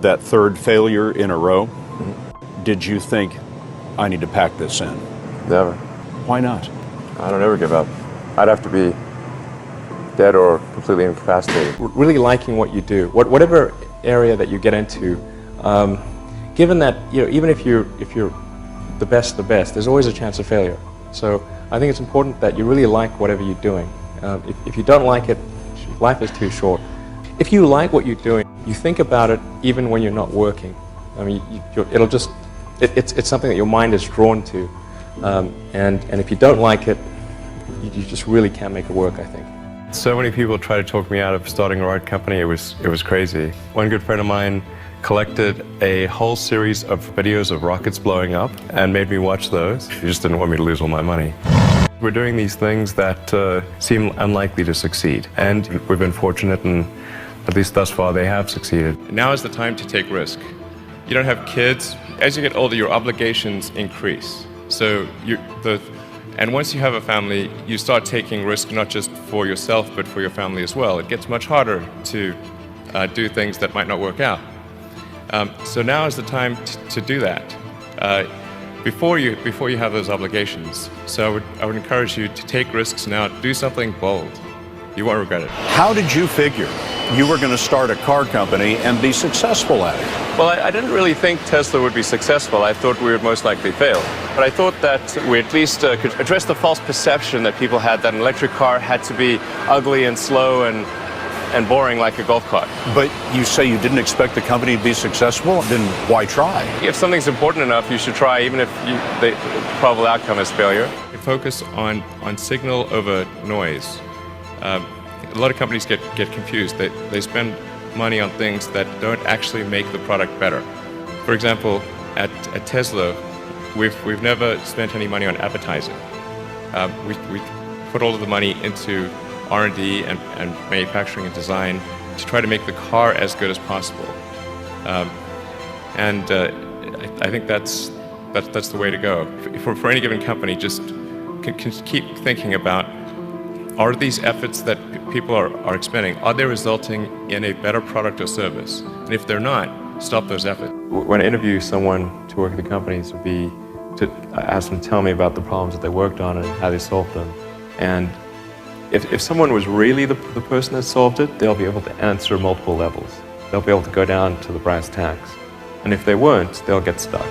That third failure in a row, did you think, I need to pack this in? Never. Why not? I don't ever give up. I'd have to be dead or completely incapacitated. Really liking what you do, whatever area that you get into, given that even if you're the best, there's always a chance of failure. So I think it's important that you really like whatever you're doing. If you don't like it, life is too short. If you like what you're doing, you think about it even when you're not working. I mean, it's something that your mind is drawn to, and if you don't like it, you just really can't make it work, I think. So many people try to talk me out of starting a art company. It was crazy. One good friend of mine collected a whole series of videos of rockets blowing up and made me watch those. He just didn't want me to lose all my money. We're doing these things that seem unlikely to succeed, and we've been fortunate, and at least thus far they have succeeded. Now is the time to take risk. You don't have kids. As you get older, your obligations increase. So and once you have a family, you start taking risk not just for yourself, but for your family as well. It gets much harder to do things that might not work out. So now is the time to do that before you have those obligations. So I would encourage you to take risks now. Do something bold. You won't regret it. How did you figure you were going to start a car company and be successful at it? Well, I didn't really think Tesla would be successful. I thought we would most likely fail. But I thought that we at least could address the false perception that people had that an electric car had to be ugly and slow and boring like a golf cart. But you say you didn't expect the company to be successful, then why try? If something's important enough, you should try, even if the probable outcome is failure. You focus on signal over noise. A lot of companies get confused. They spend money on things that don't actually make the product better. For example, at Tesla, we've never spent any money on advertising. We put all of the money into R&D and manufacturing and design to try to make the car as good as possible. I think that's the way to go. For any given company, just keep thinking about, are these efforts that people are expending, are they resulting in a better product or service? And if they're not, stop those efforts. When I interview someone to work at the companies, would be to ask them to tell me about the problems that they worked on and how they solved them. And if someone was really the person that solved it, they'll be able to answer multiple levels. They'll be able to go down to the brass tacks. And if they weren't, they'll get stuck.